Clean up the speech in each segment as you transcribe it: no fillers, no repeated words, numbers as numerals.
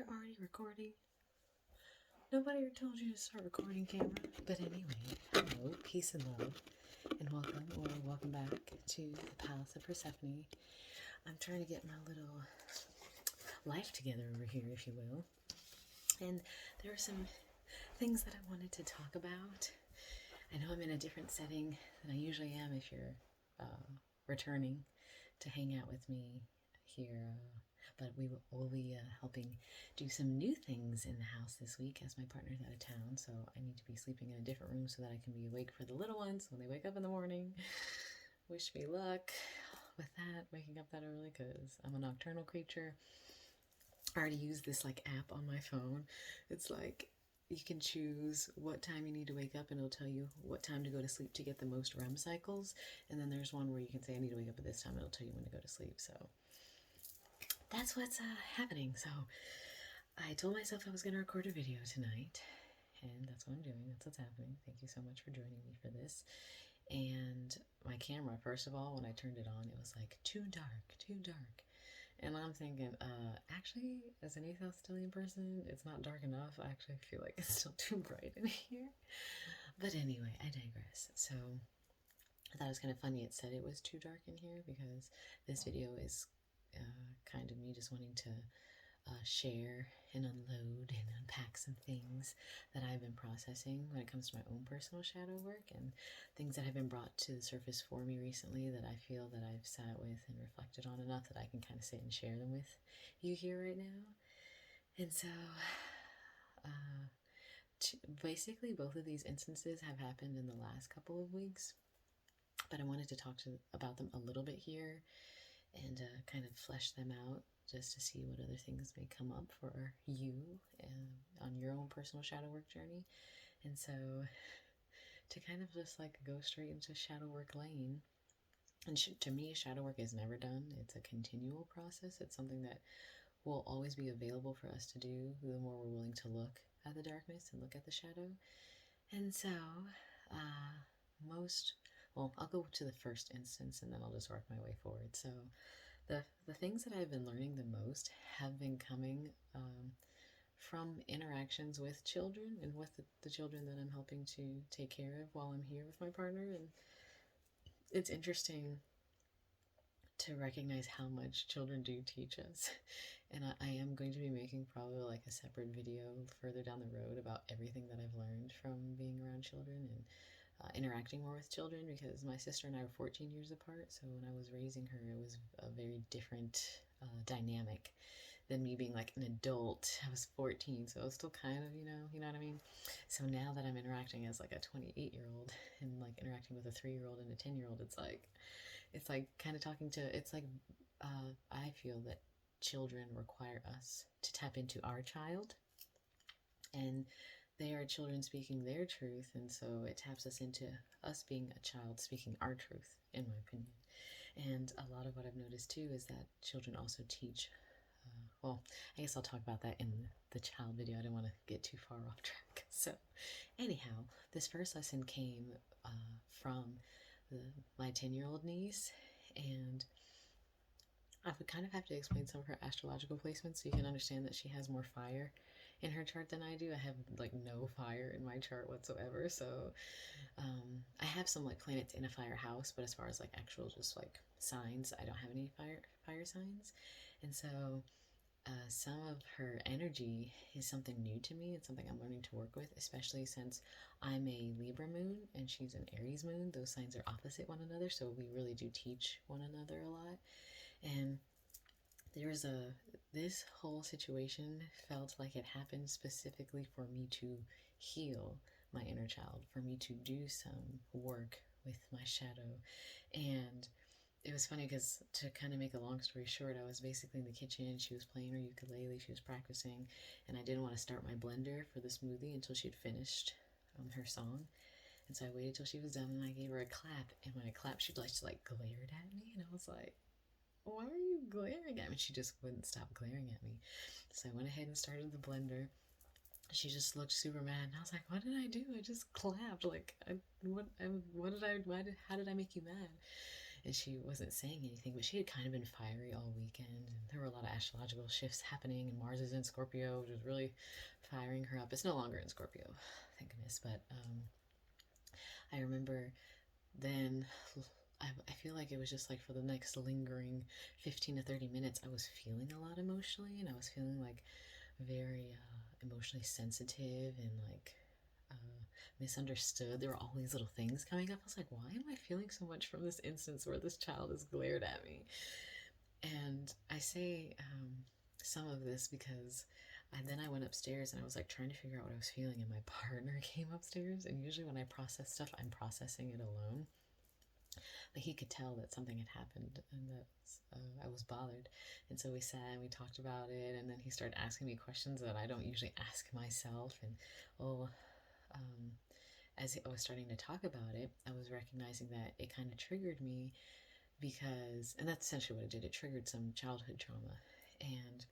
You're already recording? Nobody ever told you to start recording, camera. But anyway, hello, peace and love, and welcome back to the Palace of Persephone. I'm trying to get my little life together over here, if you will. And there are some things that I wanted to talk about. I know I'm in a different setting than I usually am if you're returning to hang out with me here. But we will be helping do some new things in the house this week as my partner's out of town. So I need to be sleeping in a different room so that I can be awake for the little ones when they wake up in the morning. Wish me luck with that, waking up that early, because I'm a nocturnal creature. I already use this app on my phone. It's like you can choose what time you need to wake up, and it'll tell you what time to go to sleep to get the most REM cycles. And then there's one where you can say, I need to wake up at this time. It'll tell you when to go to sleep. So that's what's happening. So I told myself I was going to record a video tonight, and that's what I'm doing. That's what's happening. Thank you so much for joining me for this. And my camera, first of all, when I turned it on, it was like, too dark, too dark. And I'm thinking, actually, as an Ethostilian person, it's not dark enough. I actually feel like it's still too bright in here. But anyway, I digress. So I thought it was kind of funny it said it was too dark in here, because this video is kind of me just wanting to share and unload and unpack some things that I've been processing when it comes to my own personal shadow work, and things that have been brought to the surface for me recently that I feel that I've sat with and reflected on enough that I can kind of sit and share them with you here right now. And so basically both of these instances have happened in the last couple of weeks, but I wanted to talk about them a little bit here and kind of flesh them out, just to see what other things may come up for you on your own personal shadow work journey. And so to kind of just go straight into shadow work lane. And to me, shadow work is never done. It's a continual process. It's something that will always be available for us to do the more we're willing to look at the darkness and look at the shadow. And so I'll go to the first instance and then I'll just work my way forward. So the things that I've been learning the most have been coming from interactions with children and with the children that I'm helping to take care of while I'm here with my partner. And it's interesting to recognize how much children do teach us. And I am going to be making probably a separate video further down the road about everything that I've learned from being around children and interacting more with children, because my sister and I were 14 years apart. So when I was raising her, it was a very different dynamic than me being an adult. I was 14, so I was still kind of, you know what I mean? So now that I'm interacting as a 28-year-old and interacting with a 3-year-old and a 10-year-old, it's kind of talking to, I feel that children require us to tap into our child, and they are children speaking their truth, and so it taps us into us being a child speaking our truth, in my opinion. And a lot of what I've noticed too is that children also teach, I guess I'll talk about that in the child video. I didn't want to get too far off track. So anyhow, this first lesson came from my 10-year-old niece, and I would kind of have to explain some of her astrological placements so you can understand that she has more fire in her chart than I do. I have no fire in my chart whatsoever. So I have some planets in a fire house, but as far as actual just signs, I don't have any fire signs. And so some of her energy is something new to me. It's something I'm learning to work with, especially since I'm a Libra moon and she's an Aries moon. Those signs are opposite one another, so we really do teach one another a lot. And this whole situation felt like it happened specifically for me to heal my inner child, for me to do some work with my shadow. And it was funny because, to kind of make a long story short, I was basically in the kitchen. She was playing her ukulele, she was practicing, and I didn't want to start my blender for the smoothie until she'd finished her song. And so I waited till she was done and I gave her a clap. And when I clapped, she just glared at me, and I was like, why are you glaring at me? She just wouldn't stop glaring at me. So I went ahead and started the blender. She just looked super mad, and I was like, what did I do? I just clapped. How did I make you mad? and she wasn't saying anything, but she had kind of been fiery all weekend, and there were a lot of astrological shifts happening, and Mars is in Scorpio, which was really firing her up. It's no longer in Scorpio, thank goodness, but I remember then I feel like it was just like for the next lingering 15 to 30 minutes, I was feeling a lot emotionally, and I was feeling like very emotionally sensitive and like misunderstood. There were all these little things coming up. I was like, why am I feeling so much from this instance where this child has glared at me? And I say some of this because then I went upstairs and I was like trying to figure out what I was feeling, and my partner came upstairs. And usually when I process stuff, I'm processing it alone. But he could tell that something had happened and that I was bothered. And so we sat and we talked about it. And then he started asking me questions that I don't usually ask myself. And well, um, as I was starting to talk about it, I was recognizing that it kind of triggered me because, and that's essentially what it did, it triggered some childhood trauma. And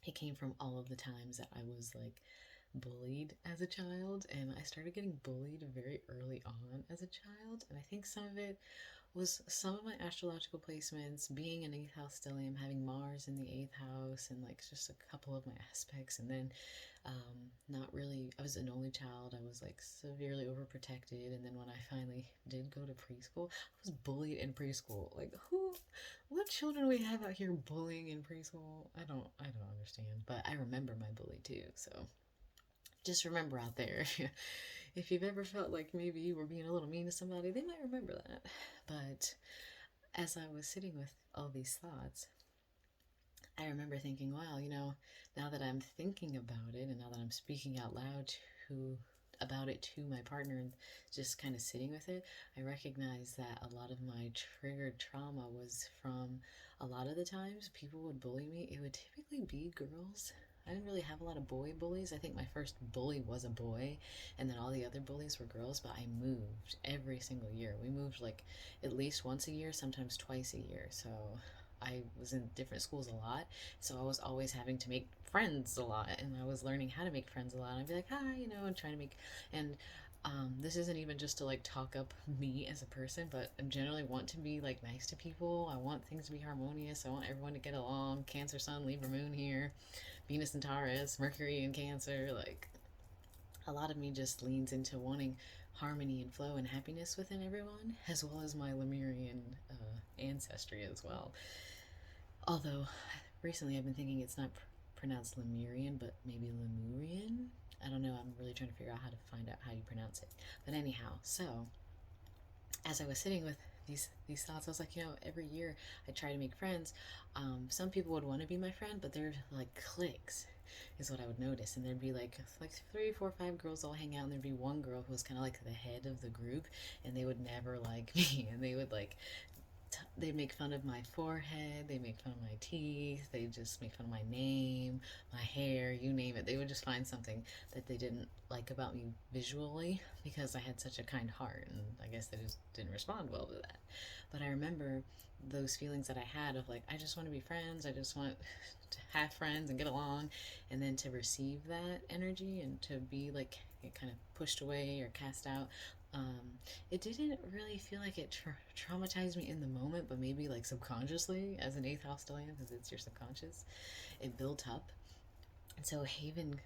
it came from all of the times that I was like bullied as a child, and I started getting bullied very early on as a child. And I think some of it was some of my astrological placements, being an eighth house stellium, having Mars in the eighth house, and like just a couple of my aspects. And then not really, I was an only child. I was like severely overprotected. And then when I finally did go to preschool, I was bullied in preschool. Like, what children we have out here bullying in preschool? I don't understand. But I remember my bully too. So just remember out there, if you've ever felt like maybe you were being a little mean to somebody, they might remember that. But as I was sitting with all these thoughts, I remember thinking, wow, now that I'm thinking about it and now that I'm speaking out loud about it to my partner and just kind of sitting with it, I recognize that a lot of my triggered trauma was from a lot of the times people would bully me. It would typically be girls. I didn't really have a lot of boy bullies. I think my first bully was a boy, and then all the other bullies were girls, but I moved every single year. We moved like at least once a year, sometimes twice a year. So I was in different schools a lot, so I was always having to make friends a lot, and I was learning how to make friends a lot. And I'd be like, hi, and trying to make, and this isn't even just to like talk up me as a person, but I generally want to be like nice to people. I want things to be harmonious. I want everyone to get along. Cancer, Sun, Libra, Moon here, Venus and Taurus, Mercury and Cancer. Like a lot of me just leans into wanting harmony and flow and happiness within everyone, as well as my Lemurian ancestry as well. Although recently I've been thinking it's not pronounced Lemurian, but maybe Lemurian. I don't know. I'm really trying to figure out how to find out how you pronounce it. But anyhow, so as I was sitting with these thoughts, I was like, every year I try to make friends. Some people would want to be my friend, but they're like cliques, is what I would notice. And there'd be like 3, 4, 5 girls all hang out, and there'd be one girl who was kind of like the head of the group, and they would never like me, and they would like they make fun of my forehead, they make fun of my teeth, they just make fun of my name, my hair, you name it. They would just find something that they didn't like about me visually because I had such a kind heart, and I guess they just didn't respond well to that. But I remember those feelings that I had of like, I just want to be friends, I just want to have friends and get along, and then to receive that energy and to be like kind of pushed away or cast out. It didn't really feel like it traumatized me in the moment, but maybe like subconsciously as an eighth house stellium, because it's your subconscious, it built up. And so Haven,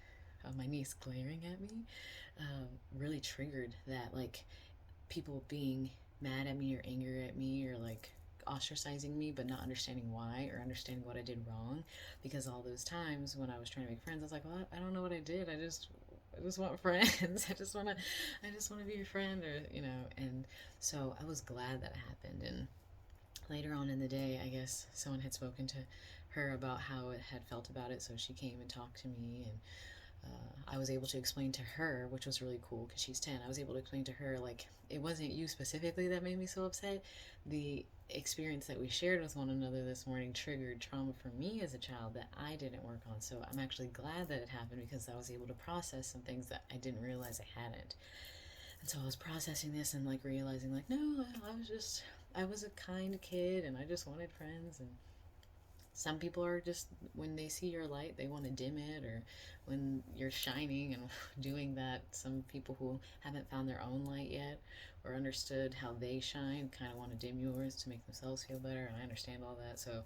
my niece glaring at me, really triggered that, like people being mad at me or angry at me or like ostracizing me but not understanding why or understanding what I did wrong, because all those times when I was trying to make friends I was like, well, I don't know what I did. I just want friends. I just want to be your friend, or and so I was glad that happened. And later on in the day, I guess someone had spoken to her about how it had felt about it, so she came and talked to me, and I was able to explain to her, which was really cool because she's 10. I was able to explain to her, like, it wasn't you specifically that made me so upset. The experience that we shared with one another this morning triggered trauma for me as a child that I didn't work on. So I'm actually glad that it happened because I was able to process some things that I didn't realize I hadn't. And so I was processing this and like realizing, like, no, I was a kind kid and I just wanted friends. And some people are just, when they see your light, they want to dim it, or when you're shining and doing that, some people who haven't found their own light yet or understood how they shine kind of want to dim yours to make themselves feel better. And I understand all that. So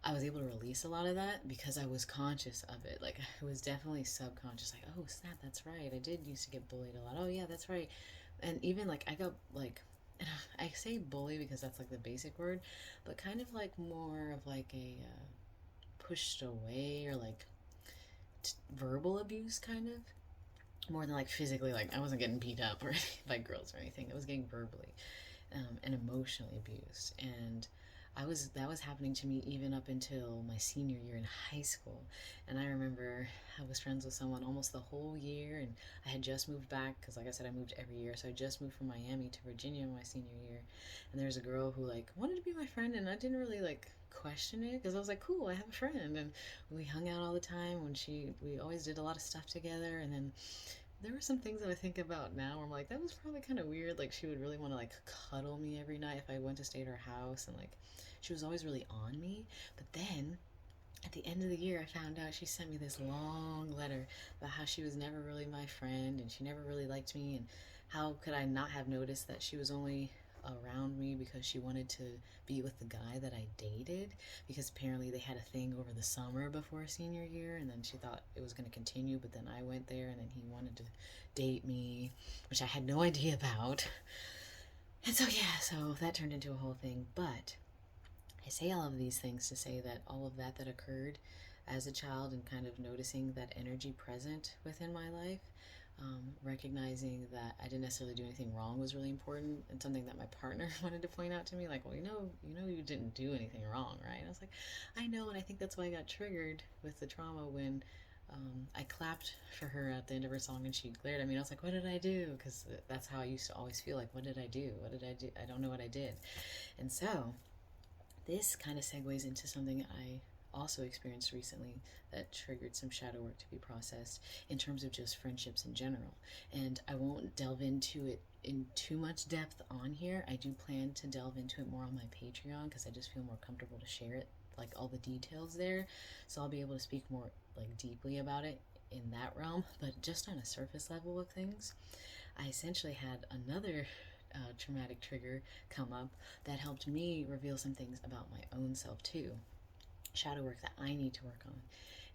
I was able to release a lot of that because I was conscious of it. Like, I was definitely subconscious, like, oh snap, that's right, I did used to get bullied a lot. Oh yeah, that's right. And even like I got like, and I say bully because that's like the basic word, but kind of like more of like a pushed away, or like verbal abuse, kind of more than like physically. Like, I wasn't getting beat up or by girls or anything. I was getting verbally and emotionally abused. And that was happening to me even up until my senior year in high school. And I remember I was friends with someone almost the whole year, and I had just moved back because, like I said, I moved every year. So I just moved from Miami to Virginia my senior year, and there's a girl who like wanted to be my friend, and I didn't really like question it because I was like, cool, I have a friend, and we hung out all the time. We always did a lot of stuff together, and then there were some things that I think about now where I'm like, that was probably kind of weird. Like, she would really want to like cuddle me every night if I went to stay at her house, and like she was always really on me. But then at the end of the year, I found out she sent me this long letter about how she was never really my friend and she never really liked me, and how could I not have noticed that she was only around me because she wanted to be with the guy that I dated, because apparently they had a thing over the summer before senior year, and then she thought it was going to continue, but then I went there and then he wanted to date me, which I had no idea about. And so yeah, so that turned into a whole thing. But I say all of these things to say that all of that occurred as a child, and kind of noticing that energy present within my life, recognizing that I didn't necessarily do anything wrong was really important, and something that my partner wanted to point out to me, like, well, you didn't do anything wrong, right? And I was like, I know, and I think that's why I got triggered with the trauma when I clapped for her at the end of her song and she glared at me. And I was like, what did I do? Because that's how I used to always feel, like, what did I do? What did I do? I don't know what I did. And so this kind of segues into something I also experienced recently that triggered some shadow work to be processed in terms of just friendships in general. And I won't delve into it in too much depth on here. I do plan to delve into it more on my Patreon because I just feel more comfortable to share it, like all the details there. So I'll be able to speak more like deeply about it in that realm. But just on a surface level of things, I essentially had another traumatic trigger come up that helped me reveal some things about my own self too. Shadow work that I need to work on.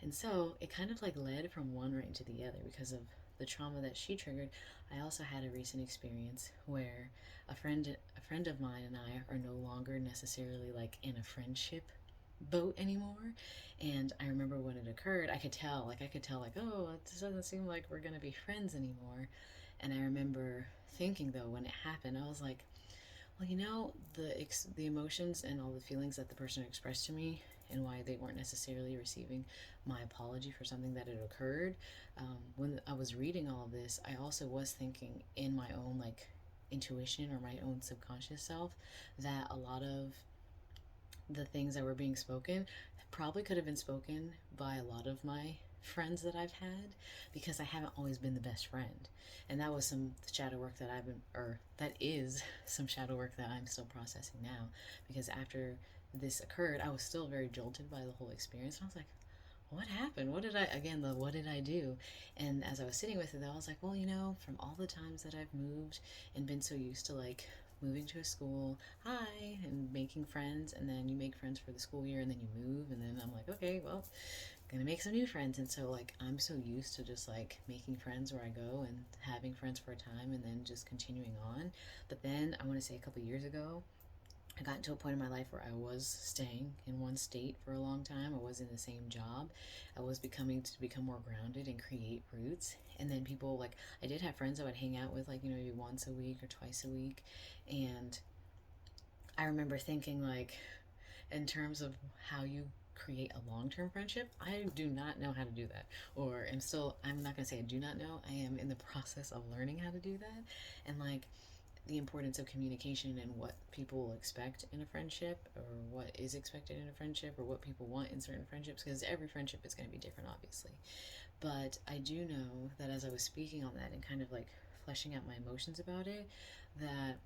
And so it kind of like led from one right into the other because of the trauma that she triggered. I also had a recent experience where a friend of mine and I are no longer necessarily like in a friendship boat anymore. And I remember when it occurred, I could tell like, oh, it doesn't seem like we're going to be friends anymore. And I remember thinking though, when it happened, I was like, well, the emotions and all the feelings that the person expressed to me, and why they weren't necessarily receiving my apology for something that had occurred. When I was reading all of this, I also was thinking in my own like intuition or my own subconscious self that a lot of the things that were being spoken probably could have been spoken by a lot of my friends that I've had, because I haven't always been the best friend. And that was some shadow work that that is some shadow work that I'm still processing now. Because after this occurred, I was still very jolted by the whole experience. And I was like, what happened? What did I do? And as I was sitting with it, I was like, well, from all the times that I've moved and been so used to like moving to a school, hi, and making friends, and then you make friends for the school year, and then you move, and then I'm like, okay, well, gonna make some new friends. And so like I'm so used to just like making friends where I go and having friends for a time and then just continuing on. But then I want to say a couple years ago, I got to a point in my life where I was staying in one state for a long time. I was in the same job. I was becoming to become more grounded and create roots. And then people like, I did have friends I would hang out with, like, maybe once a week or twice a week. And I remember thinking, like, in terms of how you create a long-term friendship, I do not know how to do that. I'm not going to say I do not know. I am in the process of learning how to do that. And like, the importance of communication and what people expect in a friendship, or what is expected in a friendship, or what people want in certain friendships, because every friendship is going to be different, obviously. But I do know that as I was speaking on that and kind of like fleshing out my emotions about it, that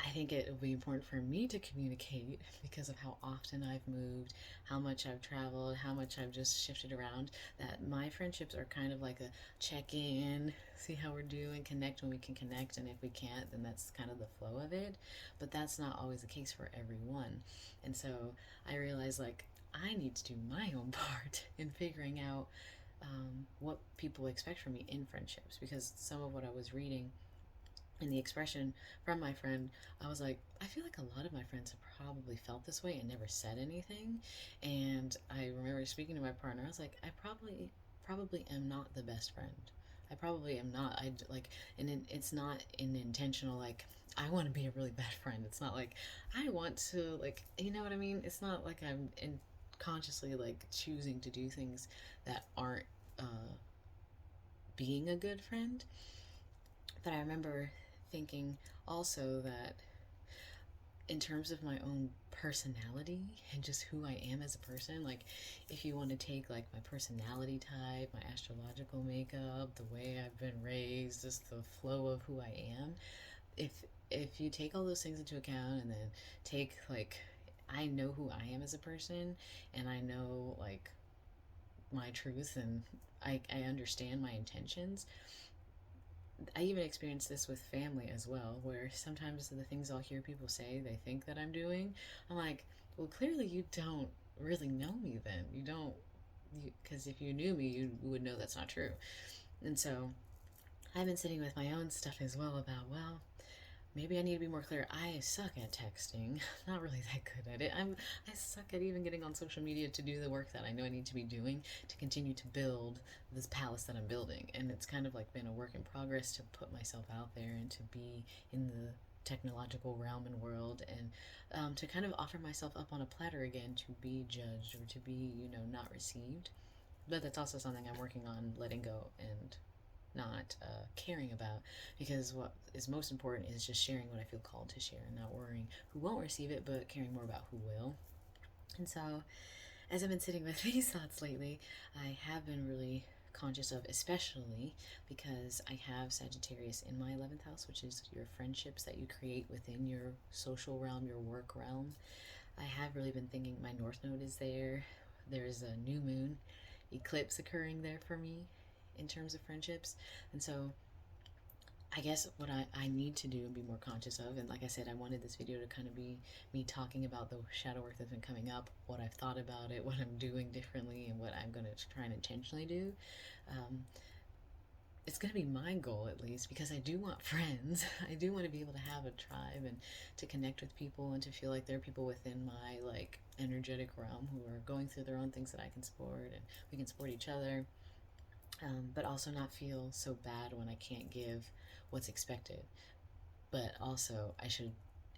I think it will be important for me to communicate because of how often I've moved, how much I've traveled, how much I've just shifted around. That my friendships are kind of like a check in, see how we're doing, connect when we can connect, and if we can't, then that's kind of the flow of it. But that's not always the case for everyone. And so I realize like I need to do my own part in figuring out what people expect from me in friendships because some of what I was reading and the expression from my friend, I was like, I feel like a lot of my friends have probably felt this way and never said anything. And I remember speaking to my partner. I was like, I probably am not the best friend. I probably am not. I like, and it's not an intentional like. I want to be a really bad friend. It's not like I want to like. You know what I mean? It's not like I'm in consciously like choosing to do things that aren't being a good friend. But I remember thinking also that in terms of my own personality and just who I am as a person, like if you want to take like my personality type, my astrological makeup, the way I've been raised, just the flow of who I am, if if you take all those things into account and then take like I know who I am as a person and I know like my truth and I understand my intentions. I even experienced this with family as well, where sometimes the things I'll hear people say they think that I'm doing, I'm like, well, clearly you don't really know me then. You don't, because if you knew me, you would know that's not true. And so I've been sitting with my own stuff as well about, well, maybe I need to be more clear. I suck at texting. Not really that good at it. I suck at even getting on social media to do the work that I know I need to be doing to continue to build this palace that I'm building. And it's kind of like been a work in progress to put myself out there and to be in the technological realm and world and to kind of offer myself up on a platter again to be judged or to be, not received. But that's also something I'm working on letting go and not caring about because what is most important is just sharing what I feel called to share and not worrying who won't receive it but caring more about who will. And so as I've been sitting with these thoughts lately, I have been really conscious of, especially because I have Sagittarius in my 11th house, which is your friendships that you create within your social realm, your work realm. I have really been thinking my North Node is there. There's a new moon eclipse occurring there for me in terms of friendships. And so I guess what I need to do and be more conscious of, and like I said, I wanted this video to kind of be me talking about the shadow work that's been coming up, what I've thought about it, what I'm doing differently, and what I'm going to try and intentionally do. Um, it's going to be my goal at least because I do want friends. I do want to be able to have a tribe and to connect with people and to feel like there are people within my like energetic realm who are going through their own things that I can support and we can support each other, but also not feel so bad when I can't give what's expected. But also, I should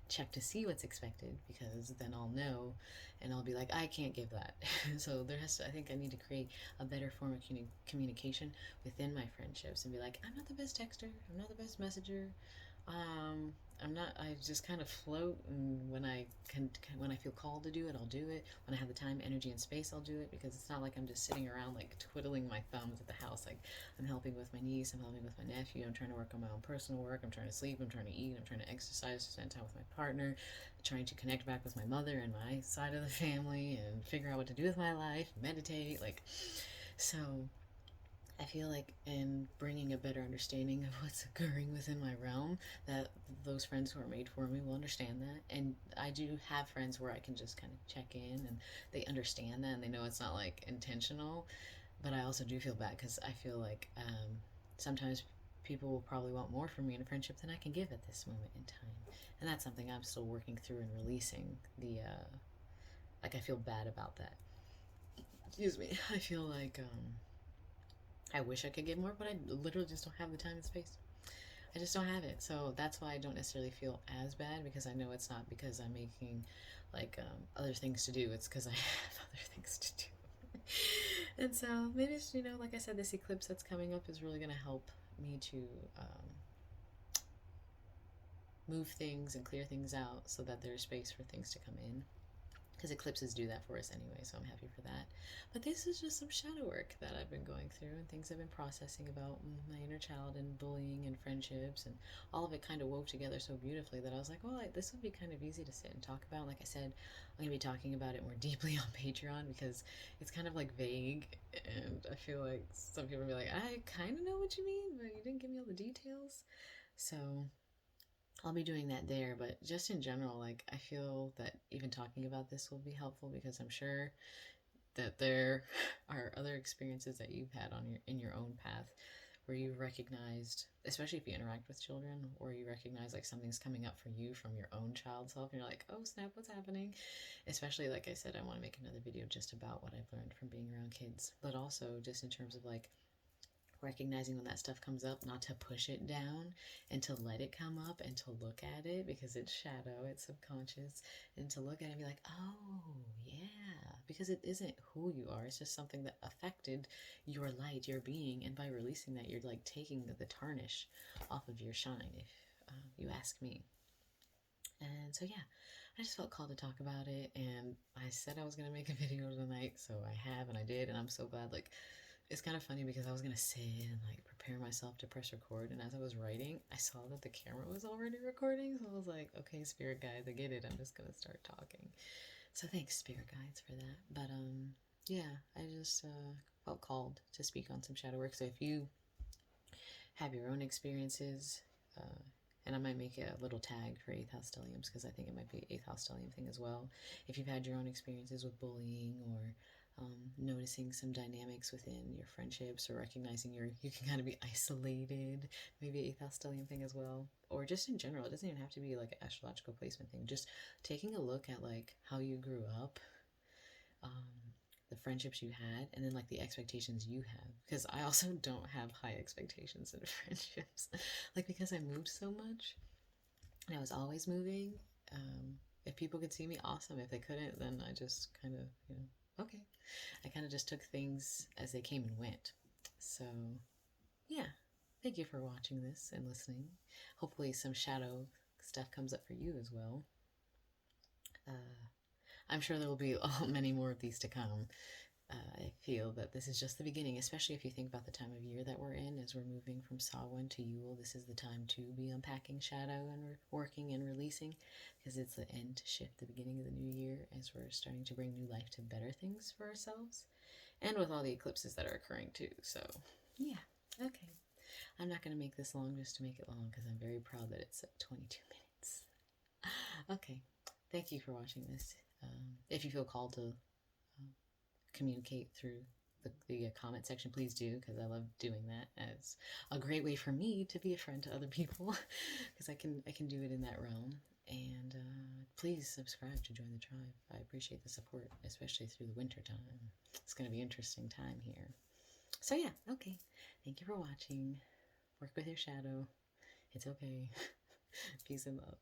check to see what's expected because then I'll know and I'll be like, I can't give that. So there has to, I think I need to create a better form of communication within my friendships and be like, I'm not the best texter, I'm not the best messenger, um, I'm not. I just kind of float, and when I feel called to do it, I'll do it. When I have the time, energy, and space, I'll do it because it's not like I'm just sitting around like twiddling my thumbs at the house. Like I'm helping with my niece, I'm helping with my nephew. I'm trying to work on my own personal work. I'm trying to sleep. I'm trying to eat. I'm trying to exercise, spend time with my partner, trying to connect back with my mother and my side of the family, and figure out what to do with my life. Meditate, like so. I feel like in bringing a better understanding of what's occurring within my realm, that those friends who are made for me will understand that. And I do have friends where I can just kind of check in and they understand that and they know it's not like intentional. But I also do feel bad because I feel like sometimes people will probably want more from me in a friendship than I can give at this moment in time. And that's something I'm still working through and releasing the, like, I feel bad about that. Excuse me. I feel like, I wish I could give more, but I literally just don't have the time and space. I just don't have it. So that's why I don't necessarily feel as bad because I know it's not because I'm making like other things to do. It's because I have other things to do. And so maybe it's, like I said, this eclipse that's coming up is really going to help me to move things and clear things out so that there's space for things to come in. because eclipses do that for us anyway, so I'm happy for that. But this is just some shadow work that I've been going through and things I've been processing about my inner child and bullying and friendships, and all of it kind of wove together so beautifully that I was like, well, this would be kind of easy to sit and talk about. Like I said, I'm going to be talking about it more deeply on Patreon because it's kind of like vague, and I feel like some people will be like, I kind of know what you mean, but you didn't give me all the details. So I'll be doing that there, but just in general, like I feel that even talking about this will be helpful because I'm sure that there are other experiences that you've had on your in your own path where you recognized, especially if you interact with children, where you recognize like something's coming up for you from your own child self, and you're like, oh snap, what's happening? Especially like I said, I want to make another video just about what I've learned from being around kids, but also just in terms of like recognizing when that stuff comes up, not to push it down and to let it come up and to look at it because it's shadow, it's subconscious, and to look at it and be like, oh, yeah, because it isn't who you are, it's just something that affected your light, your being, and by releasing that, you're like taking the tarnish off of your shine, if you ask me. And so, yeah, I just felt called to talk about it, and I said I was going to make a video tonight, so I have, and I did, and I'm so glad. Like, it's kind of funny because I was gonna sit and like prepare myself to press record, and as I was writing, I saw that the camera was already recording, so I was like, okay, spirit guides, I get it. I'm just gonna start talking. So thanks, spirit guides, for that. But yeah, I just felt called to speak on some shadow work. So if you have your own experiences, and I might make a little tag for 8th house stelliums because I think it might be 8th house stellium thing as well. If you've had your own experiences with bullying or noticing some dynamics within your friendships or recognizing you can kind of be isolated, maybe 8th house stellium thing as well, or just in general, it doesn't even have to be like an astrological placement thing. Just taking a look at like how you grew up, um, the friendships you had, and then like the expectations you have, because I also don't have high expectations in friendships. Like because I moved so much and I was always moving, if people could see me, awesome. If they couldn't, then I just kind of, okay, I kind of just took things as they came and went. So yeah, thank you for watching this and listening. Hopefully some shadow stuff comes up for you as well. I'm sure there will be many more of these to come. I feel that this is just the beginning, especially if you think about the time of year that we're in as we're moving from Samhain to Yule. This is the time to be unpacking shadow and working and releasing, because it's the end to shift, the beginning of the new year, as we're starting to bring new life to better things for ourselves, and with all the eclipses that are occurring too. So yeah, okay. I'm not going to make this long just to make it long, because I'm very proud that it's at 22 minutes. Okay, thank you for watching this. If you feel called to communicate through the comment section, please do, because I love doing that. It's a great way for me to be a friend to other people because I can do it in that realm. And please subscribe to join the tribe. I appreciate the support, especially through the winter time. It's going to be an interesting time here. So yeah, okay. Thank you for watching. Work with your shadow. It's okay. Peace and love.